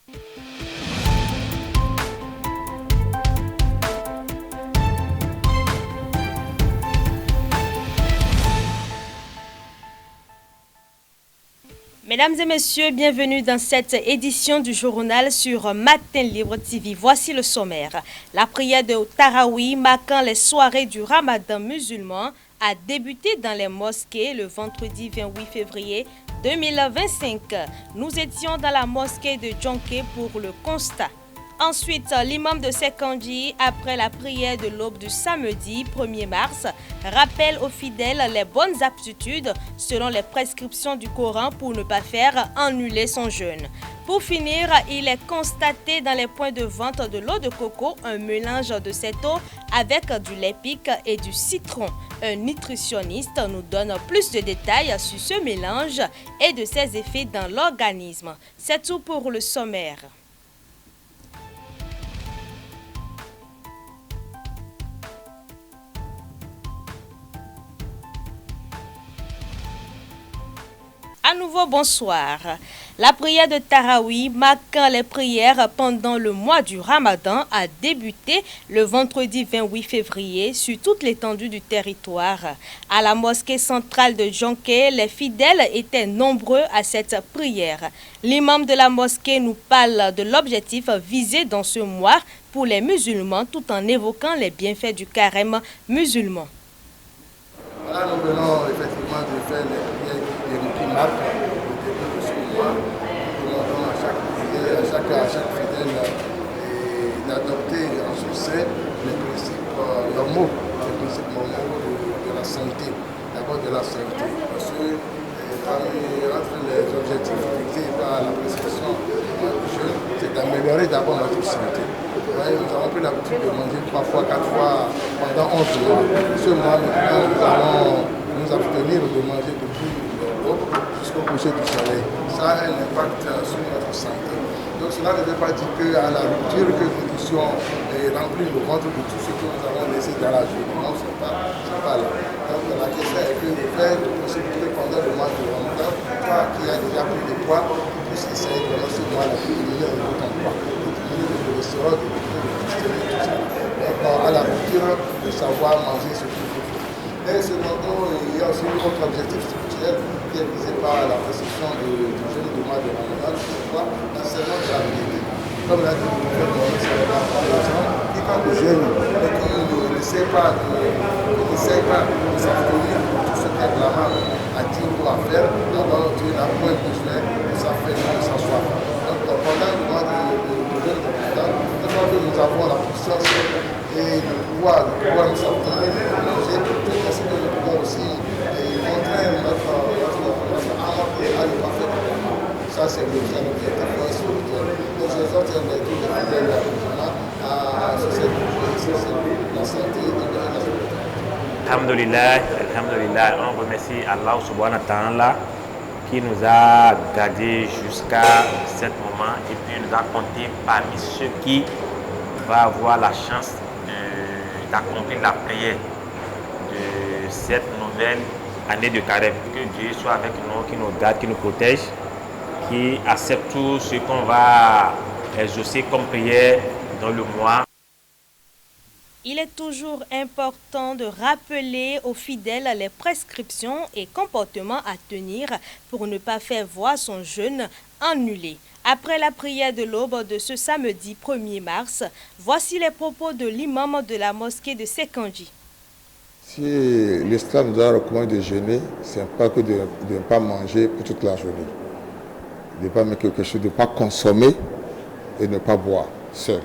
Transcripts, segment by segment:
Mesdames et messieurs, bienvenue dans cette édition du journal sur Matin Libre TV. Voici le sommaire. La prière de Tarawih marquant les soirées du Ramadan musulman a débuté dans les mosquées le vendredi 28 février 2025. Nous étions dans la mosquée de Djonké pour le constat. Ensuite, l'imam de Sekandji, après la prière de l'aube du samedi 1er mars, rappelle aux fidèles les bonnes aptitudes selon les prescriptions du Coran pour ne pas faire annuler son jeûne. Pour finir, il est constaté dans les points de vente de l'eau de coco un mélange de cette eau avec du lait pic et du citron. Un nutritionniste nous donne plus de détails sur ce mélange et de ses effets dans l'organisme. C'est tout pour le sommaire. À nouveau, bonsoir. La prière de Tarawih, marquant les prières pendant le mois du Ramadan, a débuté le vendredi 28 février sur toute l'étendue du territoire. À la mosquée centrale de Djonké, les fidèles étaient nombreux à cette prière. L'imam de la mosquée nous parle de l'objectif visé dans ce mois pour les musulmans tout en évoquant les bienfaits du carême musulman. Voilà, nous venons effectivement de faire les prières qui marquent le début de ce mois. Nous demandons à chaque prière, à chaque fidèle d'adopter en succès les principes normaux, de la santé. D'abord de la santé. Parce que entre les objectifs fixés par la prescription du jeûne, c'est d'améliorer d'abord notre santé. Nous avons pris l'habitude de manger 3 fois, 4 fois pendant 11 mois. Ce mois, maintenant, nous allons nous abstenir de manger depuis l'aube jusqu'au coucher du soleil. Ça a un impact sur notre santé. Donc cela ne veut pas dire qu'à la rupture, que nous puissions remplir le ventre de tout ce que nous avons laissé dans la journée. Non, ce n'est pas là. Donc la question est que de faire tout possible pendant le mois de Ramadan, toi qui as déjà pris des poids, tu puisses essayer pendant ce mois-là de diminuer un peu ton poids, de diminuer le cholestérol, de tout ça. Donc à la rupture, de savoir manger ce qu'il faut. Et cependant, il y a aussi un autre objectif spirituel qui est visé par la prescription du jeûne du mois de Ramadan, c'est quoi? L'enseignement de la vérité. Comme l'a dit le prophète Mohammed sallallahu alayhi wa sallam, quiconque jeûne et qui n'essaie pas de s'abstenir de tout ce qu'Abraham a dit ou à faire, alors Dieu n'a point besoin de s'affaire de sa soif. Donc pendant le mois de jeûne de Ramadan, nous avons la puissance et le pouvoir nous s'abstenir de manger, ainsi que nous pouvons aussi montrer notre âme à ne pas faire. Ça, c'est l'objectif spirituel. Donc, j'exhorte tous les fidèles à la santé et la santé. Alhamdulillah, on remercie Allah subhanahu wa ta'ala qui nous a gardés jusqu'à ce moment et puis nous a compté parmi ceux qui vont avoir la chance d'accomplir la prière de cette nouvelle année de carême. Que Dieu soit avec nous, qui nous garde, qui nous protège, qui accepte tout ce qu'on va exaucer comme prière dans le mois. Il est toujours important de rappeler aux fidèles les prescriptions et comportements à tenir pour ne pas faire voir son jeûne annulé. Après la prière de l'aube de ce samedi 1er mars, voici les propos de l'imam de la mosquée de Sekandji. Si l'islam nous a recommandé de jeûner, c'est pas que de ne pas manger pour toute la journée. De ne pas mettre quelque chose, de ne pas consommer et ne pas boire seul.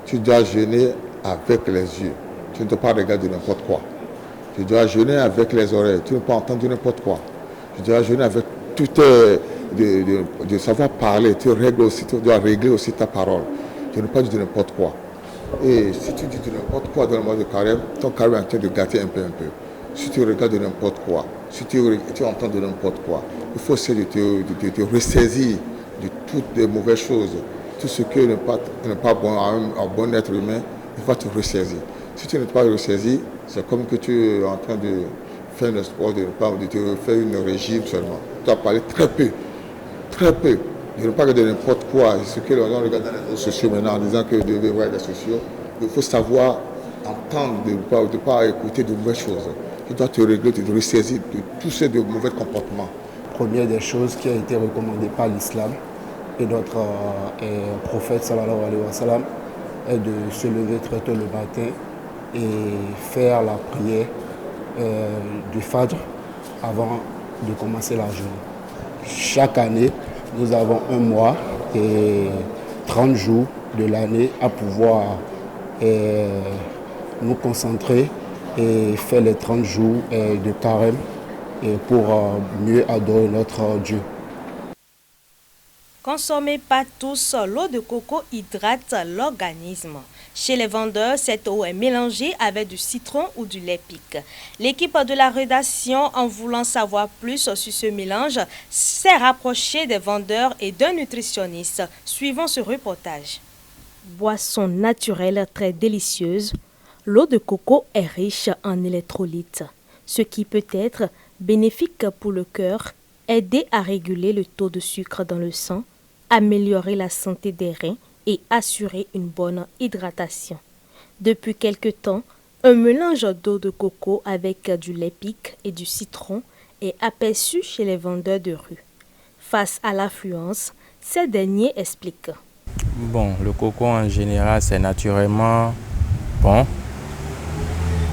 Tu dois jeûner avec les yeux. Tu ne dois pas regarder n'importe quoi. Tu dois jeûner avec les oreilles. Tu ne peux pas entendre n'importe quoi. Tu dois jeûner avec tout de savoir parler. Tu dois régler aussi ta parole. Tu ne peux pas dire n'importe quoi. Et si tu dis n'importe quoi dans le mois de carême, ton carême est en train de gâter un peu. Si tu regardes de n'importe quoi, si tu entends de n'importe quoi, il faut essayer de te ressaisir de toutes les mauvaises choses. Tout ce qui n'est pas bon à un bon être humain, il va te ressaisir. Si tu n'es pas ressaisi, c'est comme que tu es en train de faire un sport, de te faire une régime seulement. Tu dois parler très peu. Je ne parle pas de n'importe quoi, ce que l'on regarde dans les réseaux sociaux maintenant en disant que vous devez voir les sociaux. Il faut savoir entendre, de ne pas écouter de mauvaises choses. Tu dois te régler, te ressaisir de tous ces mauvais comportements. Première des choses qui a été recommandée par l'islam et notre prophète sallallahu alayhi wa sallam est de se lever très tôt le matin et faire la prière du Fajr avant de commencer la journée. Chaque année, nous avons un mois et 30 jours de l'année à pouvoir nous concentrer et faire les 30 jours de carême pour mieux adorer notre Dieu. Consommez pas tous, l'eau de coco hydrate l'organisme. Chez les vendeurs, cette eau est mélangée avec du citron ou du lait pique. L'équipe de la rédaction, en voulant savoir plus sur ce mélange, s'est rapprochée des vendeurs et d'un nutritionniste. Suivons ce reportage. Boisson naturelle très délicieuse, l'eau de coco est riche en électrolytes, ce qui peut être bénéfique pour le cœur, aider à réguler le taux de sucre dans le sang, améliorer la santé des reins et assurer une bonne hydratation. Depuis quelque temps, un mélange d'eau de coco avec du lait pique et du citron est aperçu chez les vendeurs de rue. Face à l'affluence, ces derniers expliquent. Bon, le coco en général, c'est naturellement bon.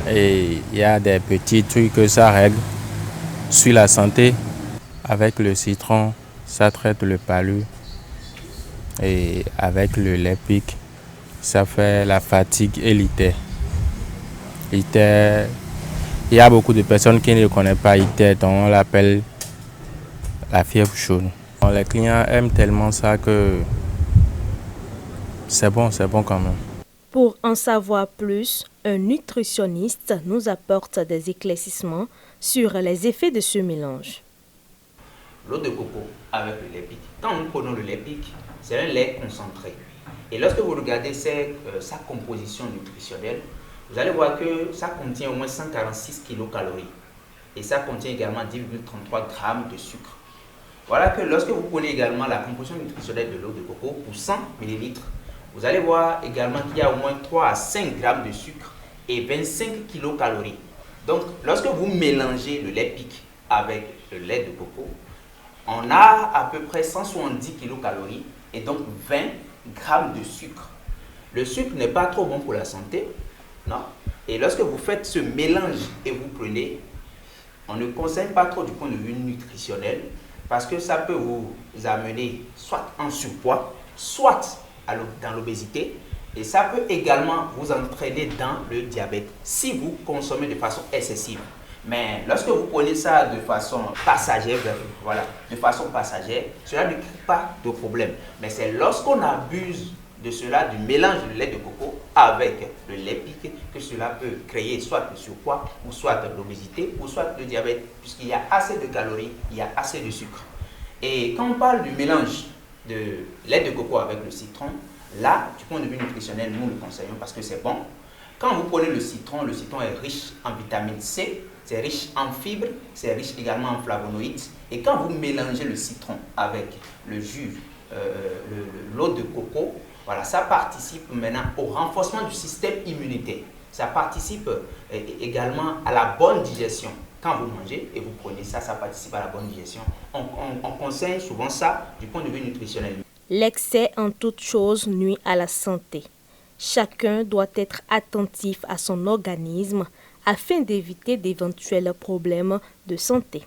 Et il y a des petits trucs que ça règle sur la santé. Avec le citron, ça traite le palu. Et avec le lait pique, ça fait la fatigue et l'ITER. l'ITER, il y a beaucoup de personnes qui ne connaissent pas l'ITER, donc on l'appelle la fièvre chaude. Les clients aiment tellement ça que c'est bon quand même. Pour en savoir plus, un nutritionniste nous apporte des éclaircissements sur les effets de ce mélange. L'eau de coco avec le lait pique. Quand nous prenons le lait pique, c'est un lait concentré. Et lorsque vous regardez sa composition nutritionnelle, vous allez voir que ça contient au moins 146 kilocalories. Et ça contient également 10,33 grammes de sucre. Voilà que lorsque vous prenez également la composition nutritionnelle de l'eau de coco pour 100 ml, vous allez voir également qu'il y a au moins 3 à 5 grammes de sucre et 25 kilocalories. Donc, lorsque vous mélangez le lait pique avec le lait de coco, on a à peu près 170 kilocalories et donc 20 grammes de sucre. Le sucre n'est pas trop bon pour la santé, non? Et lorsque vous faites ce mélange et vous prenez, on ne conseille pas trop du point de vue nutritionnel parce que ça peut vous amener soit en surpoids, soit dans l'obésité, et ça peut également vous entraîner dans le diabète si vous consommez de façon excessive. Mais lorsque vous prenez ça de façon passagère, cela ne crée pas de problème. Mais c'est lorsqu'on abuse de cela, du mélange de lait de coco avec le lait pique, que cela peut créer soit le surpoids, ou soit l'obésité, ou soit le diabète, puisqu'il y a assez de calories, il y a assez de sucre. Et quand on parle du mélange de lait de coco avec le citron, là, du point de vue nutritionnel, nous le conseillons parce que c'est bon. Quand vous prenez le citron est riche en vitamine C, c'est riche en fibres, c'est riche également en flavonoïdes. Et quand vous mélangez le citron avec le jus, l'eau de coco, voilà, ça participe maintenant au renforcement du système immunitaire. Ça participe également à la bonne digestion. Quand vous mangez et vous prenez ça, ça participe à la bonne digestion. On conseille souvent ça du point de vue nutritionnel. L'excès en toute chose nuit à la santé. Chacun doit être attentif à son organisme afin d'éviter d'éventuels problèmes de santé.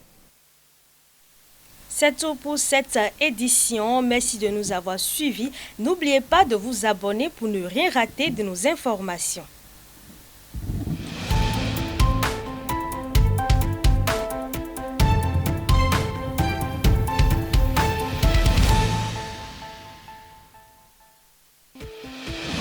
C'est tout pour cette édition. Merci de nous avoir suivis. N'oubliez pas de vous abonner pour ne rien rater de nos informations.